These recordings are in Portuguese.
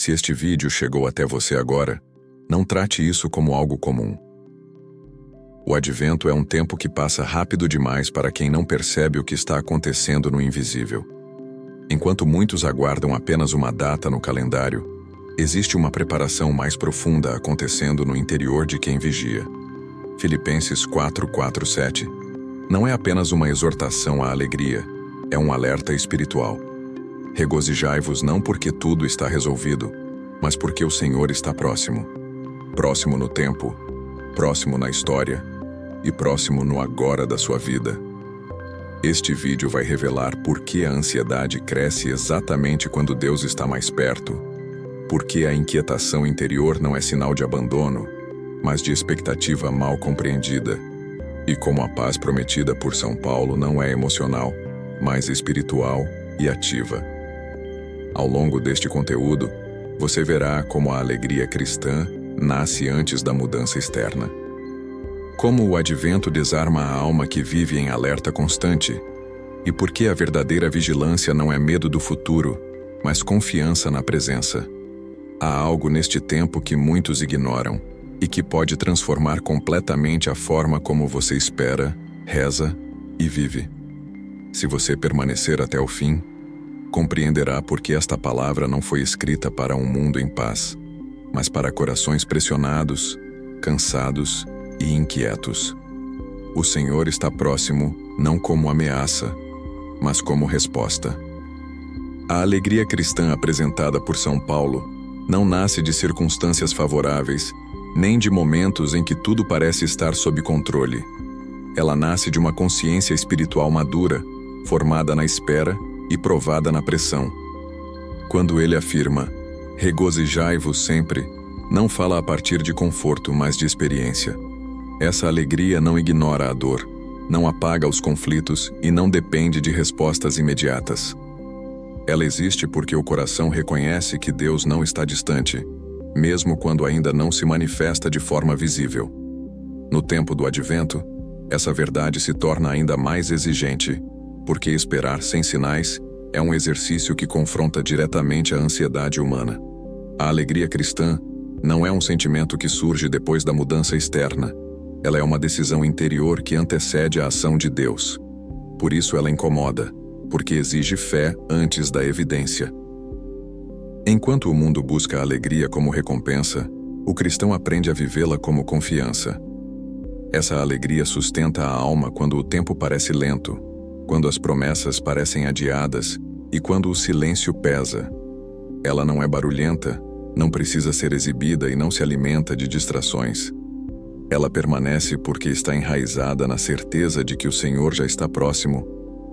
Se este vídeo chegou até você agora, não trate isso como algo comum. O advento é um tempo que passa rápido demais para quem não percebe o que está acontecendo no invisível. Enquanto muitos aguardam apenas uma data no calendário, existe uma preparação mais profunda acontecendo no interior de quem vigia. Filipenses 4:4-7 não é apenas uma exortação à alegria, é um alerta espiritual. Regozijai-vos não porque tudo está resolvido, mas porque o Senhor está próximo. Próximo no tempo, próximo na história e próximo no agora da sua vida. Este vídeo vai revelar por que a ansiedade cresce exatamente quando Deus está mais perto, por que a inquietação interior não é sinal de abandono, mas de expectativa mal compreendida, e como a paz prometida por São Paulo não é emocional, mas espiritual e ativa. Ao longo deste conteúdo, você verá como a alegria cristã nasce antes da mudança externa. Como o advento desarma a alma que vive em alerta constante, e por que a verdadeira vigilância não é medo do futuro, mas confiança na presença. Há algo neste tempo que muitos ignoram, e que pode transformar completamente a forma como você espera, reza e vive. Se você permanecer até o fim, compreenderá por que esta palavra não foi escrita para um mundo em paz, mas para corações pressionados, cansados e inquietos. O Senhor está próximo, não como ameaça, mas como resposta. A alegria cristã apresentada por São Paulo não nasce de circunstâncias favoráveis, nem de momentos em que tudo parece estar sob controle. Ela nasce de uma consciência espiritual madura, formada na espera e provada na pressão. Quando ele afirma, regozijai-vos sempre, não fala a partir de conforto, mas de experiência. Essa alegria não ignora a dor, não apaga os conflitos e não depende de respostas imediatas. Ela existe porque o coração reconhece que Deus não está distante, mesmo quando ainda não se manifesta de forma visível. No tempo do advento, essa verdade se torna ainda mais exigente, porque esperar sem sinais é um exercício que confronta diretamente a ansiedade humana. A alegria cristã não é um sentimento que surge depois da mudança externa. Ela é uma decisão interior que antecede a ação de Deus. Por isso ela incomoda, porque exige fé antes da evidência. Enquanto o mundo busca a alegria como recompensa, o cristão aprende a vivê-la como confiança. Essa alegria sustenta a alma quando o tempo parece lento, quando as promessas parecem adiadas e quando o silêncio pesa. Ela não é barulhenta, não precisa ser exibida e não se alimenta de distrações. Ela permanece porque está enraizada na certeza de que o Senhor já está próximo,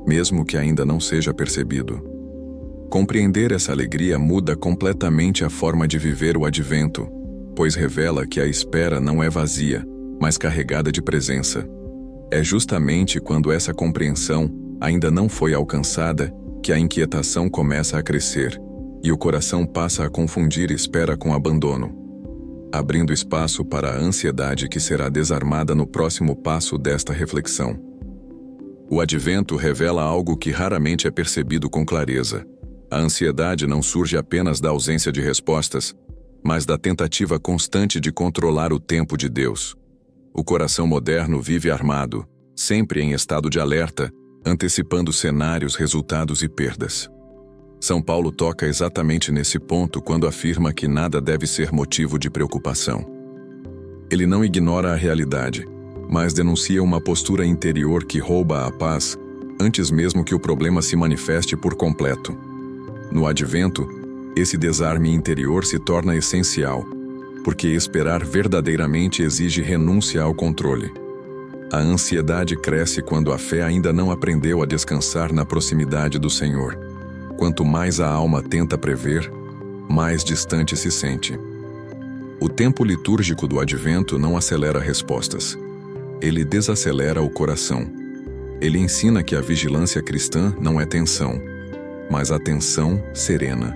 mesmo que ainda não seja percebido. Compreender essa alegria muda completamente a forma de viver o advento, pois revela que a espera não é vazia, mas carregada de presença. É justamente quando essa compreensão ainda não foi alcançada que a inquietação começa a crescer e o coração passa a confundir espera com abandono, abrindo espaço para a ansiedade que será desarmada no próximo passo desta reflexão. O advento revela algo que raramente é percebido com clareza. A ansiedade não surge apenas da ausência de respostas, mas da tentativa constante de controlar o tempo de Deus. O coração moderno vive armado, sempre em estado de alerta, antecipando cenários, resultados e perdas. São Paulo toca exatamente nesse ponto quando afirma que nada deve ser motivo de preocupação. Ele não ignora a realidade, mas denuncia uma postura interior que rouba a paz antes mesmo que o problema se manifeste por completo. No advento, esse desarme interior se torna essencial, porque esperar verdadeiramente exige renúncia ao controle. A ansiedade cresce quando a fé ainda não aprendeu a descansar na proximidade do Senhor. Quanto mais a alma tenta prever, mais distante se sente. O tempo litúrgico do advento não acelera respostas. Ele desacelera o coração. Ele ensina que a vigilância cristã não é tensão, mas atenção serena.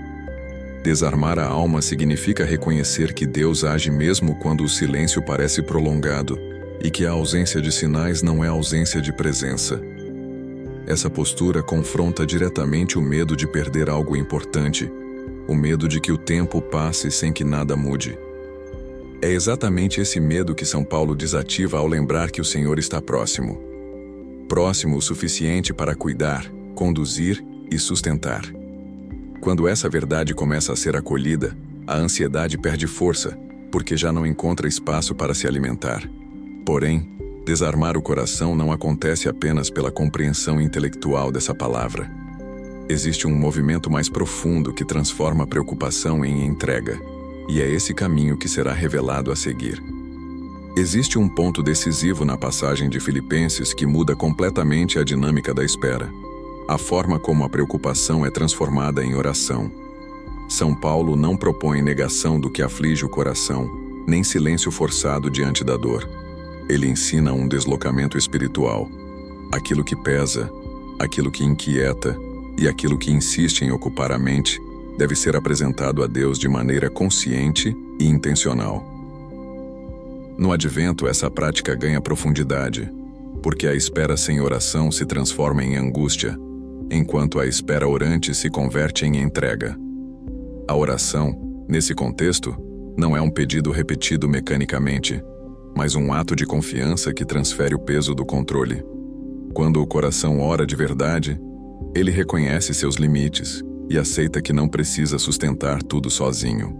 Desarmar a alma significa reconhecer que Deus age mesmo quando o silêncio parece prolongado e que a ausência de sinais não é ausência de presença. Essa postura confronta diretamente o medo de perder algo importante, o medo de que o tempo passe sem que nada mude. É exatamente esse medo que São Paulo desativa ao lembrar que o Senhor está próximo. Próximo o suficiente para cuidar, conduzir e sustentar. Quando essa verdade começa a ser acolhida, a ansiedade perde força, porque já não encontra espaço para se alimentar. Porém, desarmar o coração não acontece apenas pela compreensão intelectual dessa palavra. Existe um movimento mais profundo que transforma a preocupação em entrega, e é esse caminho que será revelado a seguir. Existe um ponto decisivo na passagem de Filipenses que muda completamente a dinâmica da espera: a forma como a preocupação é transformada em oração. São Paulo não propõe negação do que aflige o coração, nem silêncio forçado diante da dor. Ele ensina um deslocamento espiritual. Aquilo que pesa, aquilo que inquieta e aquilo que insiste em ocupar a mente deve ser apresentado a Deus de maneira consciente e intencional. No Advento, essa prática ganha profundidade, porque a espera sem oração se transforma em angústia, enquanto a espera orante se converte em entrega. A oração, nesse contexto, não é um pedido repetido mecanicamente, mas um ato de confiança que transfere o peso do controle. Quando o coração ora de verdade, ele reconhece seus limites e aceita que não precisa sustentar tudo sozinho.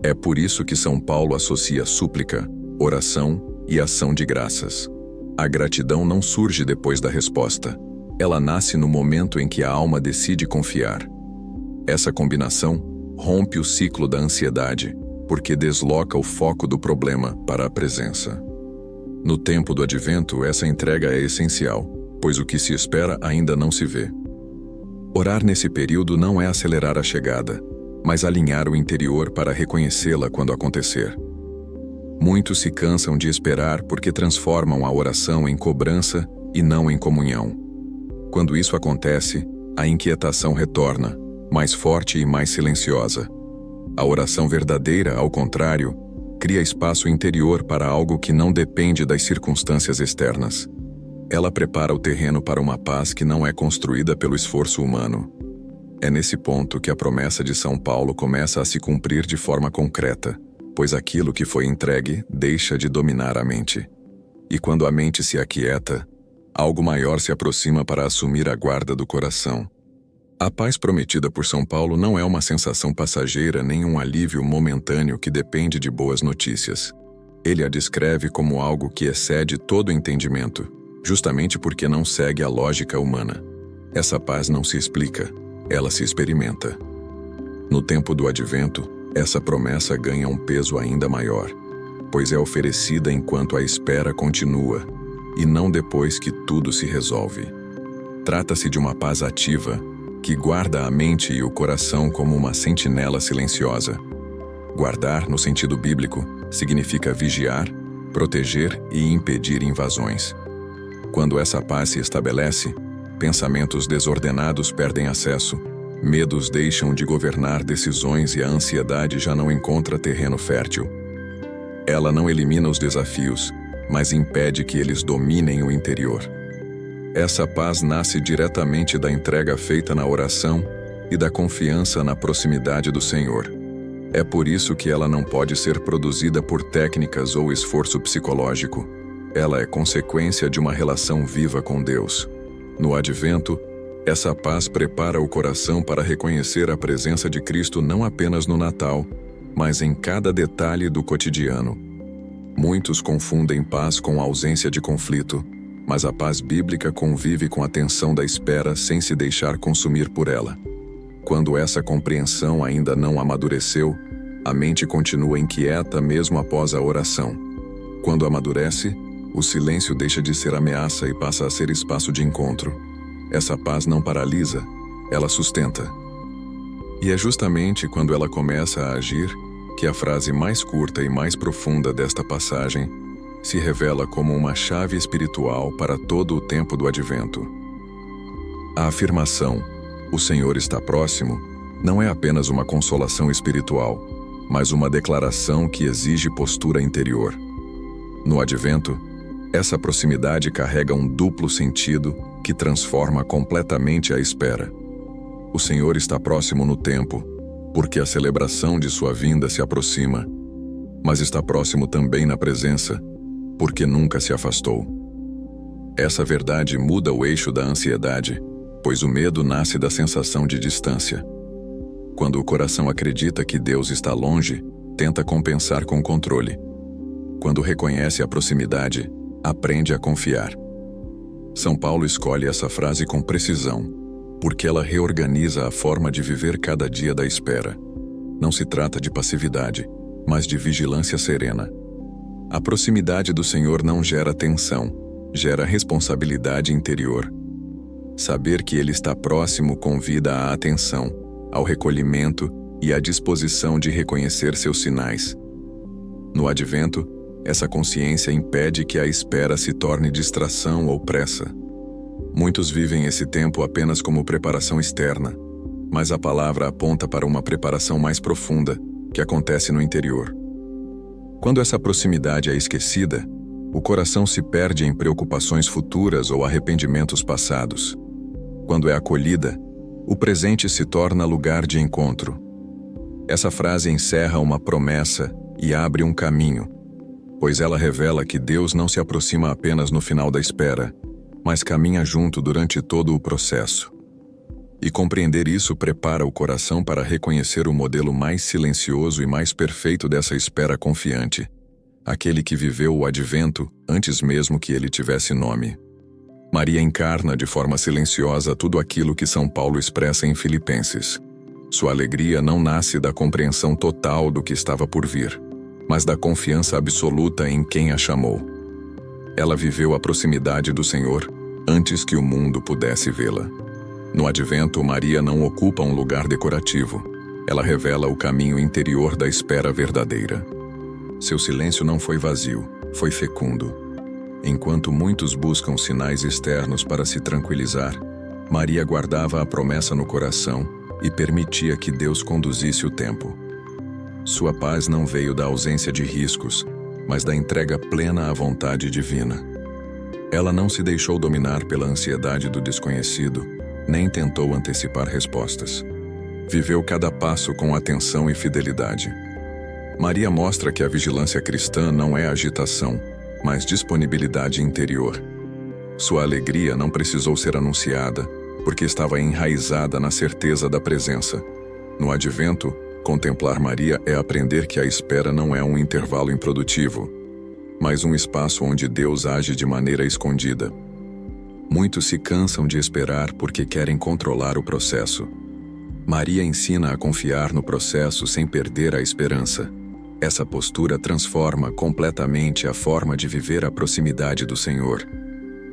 É por isso que São Paulo associa súplica, oração e ação de graças. A gratidão não surge depois da resposta. Ela nasce no momento em que a alma decide confiar. Essa combinação rompe o ciclo da ansiedade, porque desloca o foco do problema para a presença. No tempo do Advento, essa entrega é essencial, pois o que se espera ainda não se vê. Orar nesse período não é acelerar a chegada, mas alinhar o interior para reconhecê-la quando acontecer. Muitos se cansam de esperar porque transformam a oração em cobrança e não em comunhão. Quando isso acontece, a inquietação retorna, mais forte e mais silenciosa. A oração verdadeira, ao contrário, cria espaço interior para algo que não depende das circunstâncias externas. Ela prepara o terreno para uma paz que não é construída pelo esforço humano. É nesse ponto que a promessa de São Paulo começa a se cumprir de forma concreta, pois aquilo que foi entregue deixa de dominar a mente. E quando a mente se aquieta, algo maior se aproxima para assumir a guarda do coração. A paz prometida por São Paulo não é uma sensação passageira nem um alívio momentâneo que depende de boas notícias. Ele a descreve como algo que excede todo entendimento, justamente porque não segue a lógica humana. Essa paz não se explica, ela se experimenta. No tempo do Advento, essa promessa ganha um peso ainda maior, pois é oferecida enquanto a espera continua, e não depois que tudo se resolve. Trata-se de uma paz ativa, que guarda a mente e o coração como uma sentinela silenciosa. Guardar, no sentido bíblico, significa vigiar, proteger e impedir invasões. Quando essa paz se estabelece, pensamentos desordenados perdem acesso, medos deixam de governar decisões e a ansiedade já não encontra terreno fértil. Ela não elimina os desafios, mas impede que eles dominem o interior. Essa paz nasce diretamente da entrega feita na oração e da confiança na proximidade do Senhor. É por isso que ela não pode ser produzida por técnicas ou esforço psicológico. Ela é consequência de uma relação viva com Deus. No Advento, essa paz prepara o coração para reconhecer a presença de Cristo não apenas no Natal, mas em cada detalhe do cotidiano. Muitos confundem paz com ausência de conflito, mas a paz bíblica convive com a tensão da espera sem se deixar consumir por ela. Quando essa compreensão ainda não amadureceu, a mente continua inquieta mesmo após a oração. Quando amadurece, o silêncio deixa de ser ameaça e passa a ser espaço de encontro. Essa paz não paralisa, ela sustenta. E é justamente quando ela começa a agir que a frase mais curta e mais profunda desta passagem se revela como uma chave espiritual para todo o tempo do Advento. A afirmação, "O Senhor está próximo", não é apenas uma consolação espiritual, mas uma declaração que exige postura interior. No Advento, essa proximidade carrega um duplo sentido que transforma completamente a espera. O Senhor está próximo no tempo, porque a celebração de sua vinda se aproxima, mas está próximo também na presença, porque nunca se afastou. Essa verdade muda o eixo da ansiedade, pois o medo nasce da sensação de distância. Quando o coração acredita que Deus está longe, tenta compensar com controle. Quando reconhece a proximidade, aprende a confiar. São Paulo escolhe essa frase com precisão, porque ela reorganiza a forma de viver cada dia da espera. Não se trata de passividade, mas de vigilância serena. A proximidade do Senhor não gera tensão, gera responsabilidade interior. Saber que Ele está próximo convida à atenção, ao recolhimento e à disposição de reconhecer seus sinais. No advento, essa consciência impede que a espera se torne distração ou pressa. Muitos vivem esse tempo apenas como preparação externa, mas a palavra aponta para uma preparação mais profunda, que acontece no interior. Quando essa proximidade é esquecida, o coração se perde em preocupações futuras ou arrependimentos passados. Quando é acolhida, o presente se torna lugar de encontro. Essa frase encerra uma promessa e abre um caminho, pois ela revela que Deus não se aproxima apenas no final da espera, mas caminha junto durante todo o processo. E compreender isso prepara o coração para reconhecer o modelo mais silencioso e mais perfeito dessa espera confiante, aquele que viveu o advento antes mesmo que ele tivesse nome. Maria encarna de forma silenciosa tudo aquilo que São Paulo expressa em Filipenses. Sua alegria não nasce da compreensão total do que estava por vir, mas da confiança absoluta em quem a chamou. Ela viveu a proximidade do Senhor antes que o mundo pudesse vê-la. No advento, Maria não ocupa um lugar decorativo. Ela revela o caminho interior da espera verdadeira. Seu silêncio não foi vazio, foi fecundo. Enquanto muitos buscam sinais externos para se tranquilizar, Maria guardava a promessa no coração e permitia que Deus conduzisse o tempo. Sua paz não veio da ausência de riscos, mas da entrega plena à vontade divina. Ela não se deixou dominar pela ansiedade do desconhecido, nem tentou antecipar respostas. Viveu cada passo com atenção e fidelidade. Maria mostra que a vigilância cristã não é agitação, mas disponibilidade interior. Sua alegria não precisou ser anunciada, porque estava enraizada na certeza da presença. No advento, contemplar Maria é aprender que a espera não é um intervalo improdutivo, mas um espaço onde Deus age de maneira escondida. Muitos se cansam de esperar porque querem controlar o processo. Maria ensina a confiar no processo sem perder a esperança. Essa postura transforma completamente a forma de viver a proximidade do Senhor,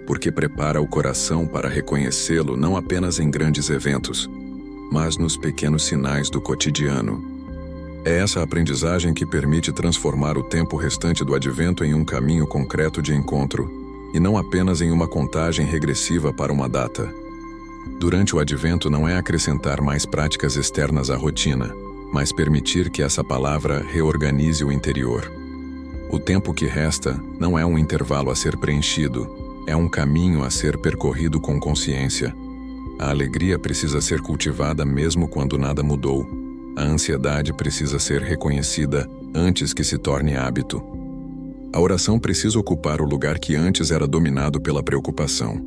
porque prepara o coração para reconhecê-lo não apenas em grandes eventos, mas nos pequenos sinais do cotidiano. É essa aprendizagem que permite transformar o tempo restante do advento em um caminho concreto de encontro, e não apenas em uma contagem regressiva para uma data. Durante o advento não é acrescentar mais práticas externas à rotina, mas permitir que essa palavra reorganize o interior. O tempo que resta não é um intervalo a ser preenchido, é um caminho a ser percorrido com consciência. A alegria precisa ser cultivada mesmo quando nada mudou. A ansiedade precisa ser reconhecida antes que se torne hábito. A oração precisa ocupar o lugar que antes era dominado pela preocupação.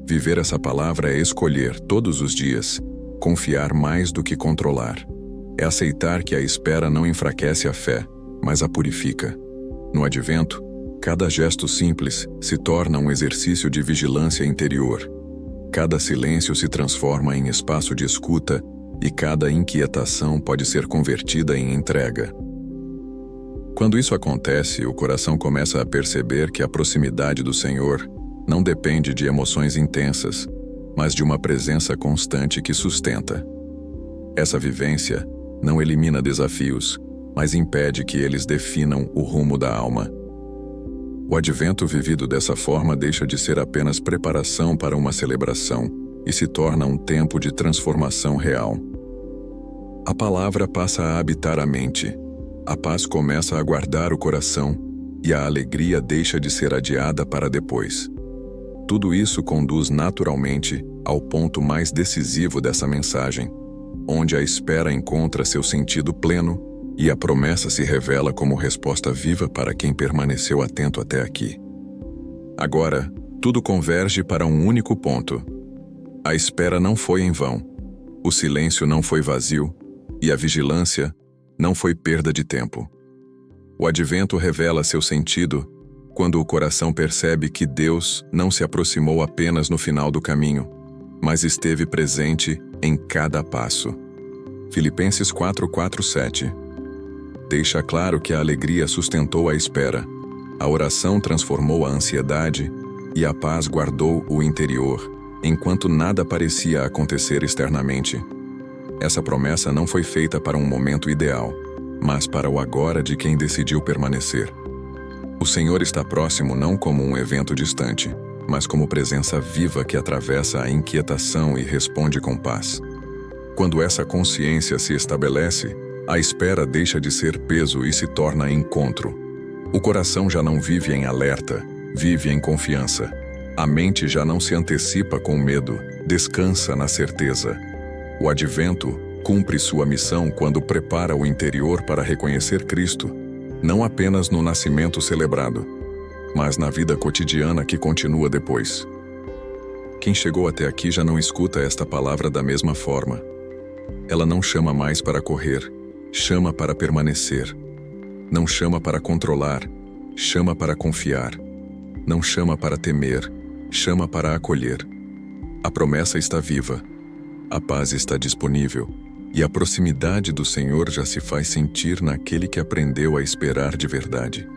Viver essa palavra é escolher, todos os dias, confiar mais do que controlar. É aceitar que a espera não enfraquece a fé, mas a purifica. No advento, cada gesto simples se torna um exercício de vigilância interior. Cada silêncio se transforma em espaço de escuta e cada inquietação pode ser convertida em entrega. Quando isso acontece, o coração começa a perceber que a proximidade do Senhor não depende de emoções intensas, mas de uma presença constante que sustenta. Essa vivência não elimina desafios, mas impede que eles definam o rumo da alma. O advento vivido dessa forma deixa de ser apenas preparação para uma celebração e se torna um tempo de transformação real. A palavra passa a habitar a mente, a paz começa a guardar o coração e a alegria deixa de ser adiada para depois. Tudo isso conduz naturalmente ao ponto mais decisivo dessa mensagem. onde a espera encontra seu sentido pleno e a promessa se revela como resposta viva para quem permaneceu atento até aqui. Agora, tudo converge para um único ponto. A espera não foi em vão, o silêncio não foi vazio e a vigilância não foi perda de tempo. O advento revela seu sentido quando o coração percebe que Deus não se aproximou apenas no final do caminho, mas esteve presente em cada passo. Filipenses 4:7 deixa claro que a alegria sustentou a espera, a oração transformou a ansiedade e a paz guardou o interior, enquanto nada parecia acontecer externamente. Essa promessa não foi feita para um momento ideal, mas para o agora de quem decidiu permanecer. O Senhor está próximo não como um evento distante, mas como presença viva que atravessa a inquietação e responde com paz. Quando essa consciência se estabelece, a espera deixa de ser peso e se torna encontro. O coração já não vive em alerta, vive em confiança. A mente já não se antecipa com medo, descansa na certeza. O advento cumpre sua missão quando prepara o interior para reconhecer Cristo, não apenas no nascimento celebrado, mas na vida cotidiana que continua depois. Quem chegou até aqui já não escuta esta palavra da mesma forma. Ela não chama mais para correr, chama para permanecer. Não chama para controlar, chama para confiar. Não chama para temer, chama para acolher. A promessa está viva, a paz está disponível, e a proximidade do Senhor já se faz sentir naquele que aprendeu a esperar de verdade.